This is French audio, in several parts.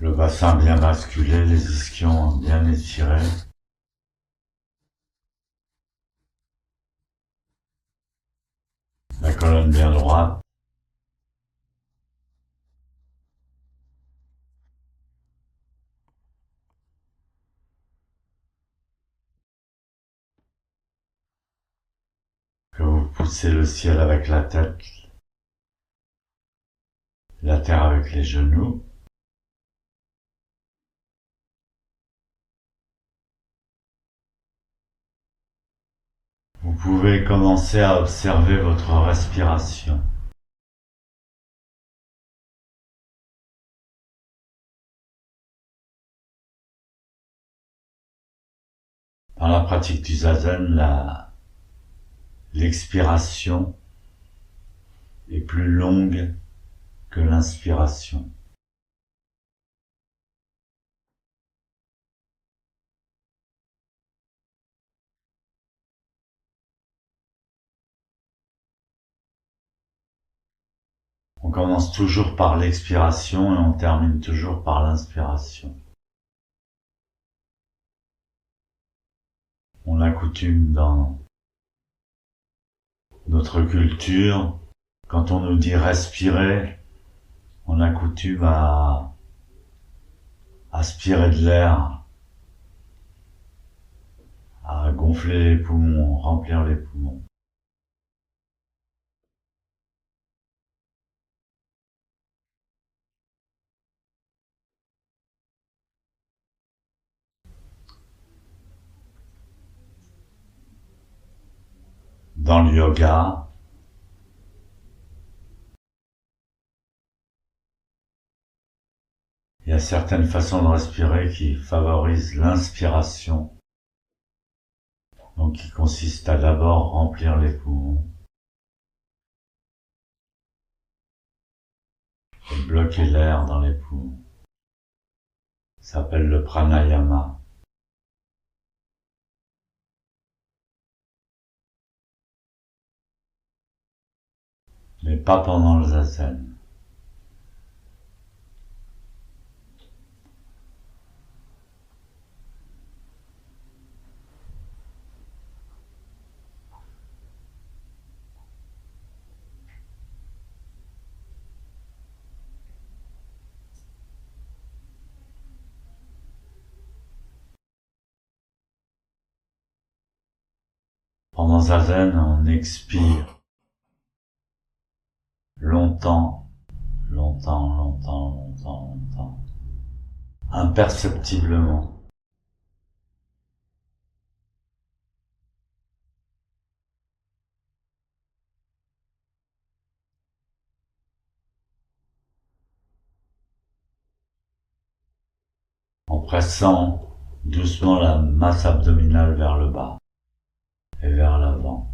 Le bassin bien basculé, les ischions bien étirés. La colonne bien droite. Que vous poussez le ciel avec la tête, la terre avec les genoux. Vous pouvez commencer à observer votre respiration. Dans la pratique du zazen, l'expiration est plus longue que l'inspiration. On commence toujours par l'expiration et on termine toujours par l'inspiration. On a coutume dans notre culture, quand on nous dit respirer, on a coutume à aspirer de l'air, à gonfler les poumons, remplir les poumons. Dans le yoga, il y a certaines façons de respirer qui favorisent l'inspiration, donc qui consiste à d'abord remplir les poumons et bloquer l'air dans les poumons. Ça s'appelle le pranayama. Mais pas pendant le zazen. Pendant zazen, on expire longtemps, longtemps, longtemps, longtemps, longtemps, imperceptiblement. En pressant doucement la masse abdominale vers le bas et vers l'avant.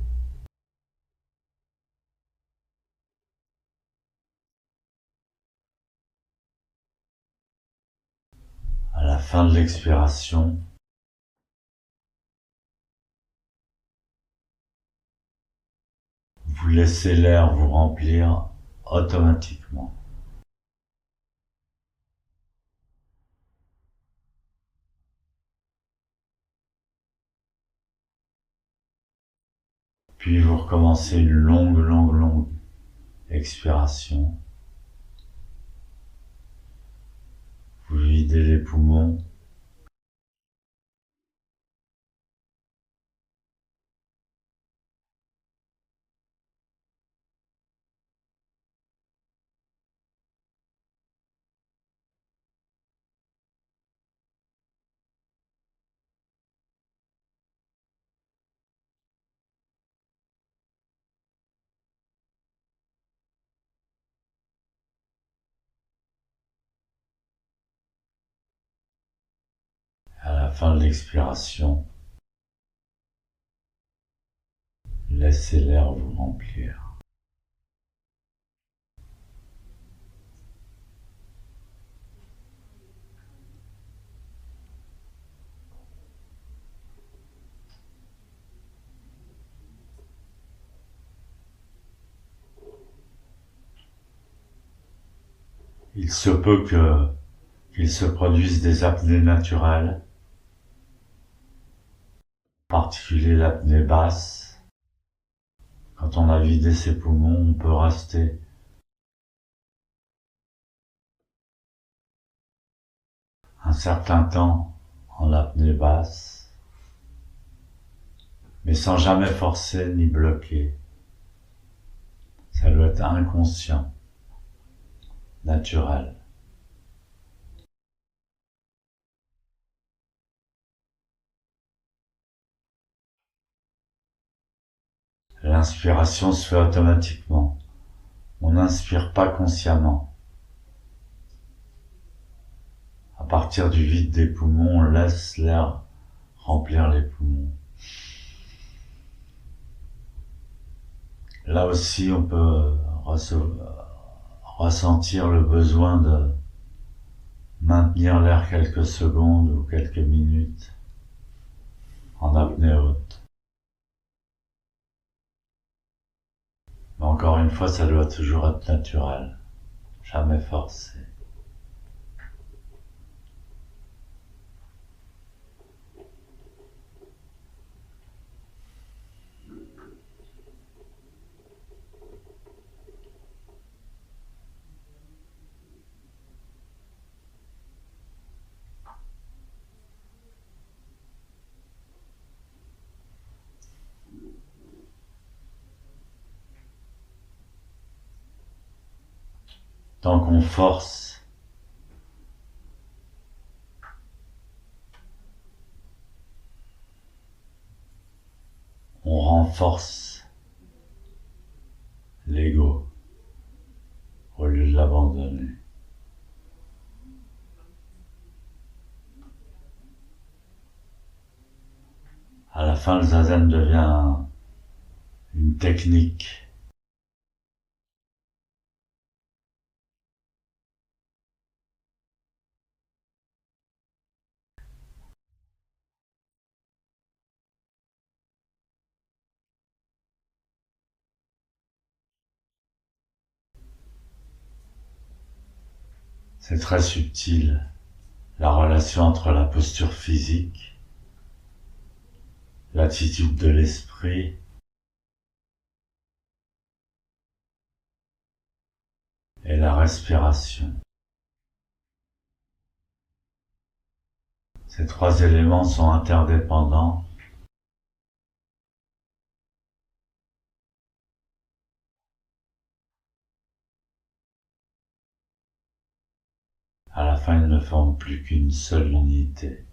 À la fin de l'expiration, vous laissez l'air vous remplir automatiquement. Puis vous recommencez une longue, longue, longue expiration. Vous videz les poumons. À la fin de l'expiration, laissez l'air vous remplir. Il se peut que qu'il se produise des apnées naturelles, en particulier l'apnée basse. Quand on a vidé ses poumons, on peut rester un certain temps en apnée basse, mais sans jamais forcer ni bloquer. Ça doit être inconscient, naturel. L'inspiration se fait automatiquement. On n'inspire pas consciemment. À partir du vide des poumons, on laisse l'air remplir les poumons. Là aussi, on peut ressentir le besoin de maintenir l'air quelques secondes ou quelques minutes en apnée haute. Mais encore une fois, ça doit toujours être naturel, jamais forcé. Tant qu'on force, on renforce l'ego au lieu de l'abandonner. À la fin, le zazen devient une technique. C'est très subtil, la relation entre la posture physique, l'attitude de l'esprit et la respiration. Ces trois éléments sont interdépendants. À la fin, ils ne forment plus qu'une seule unité.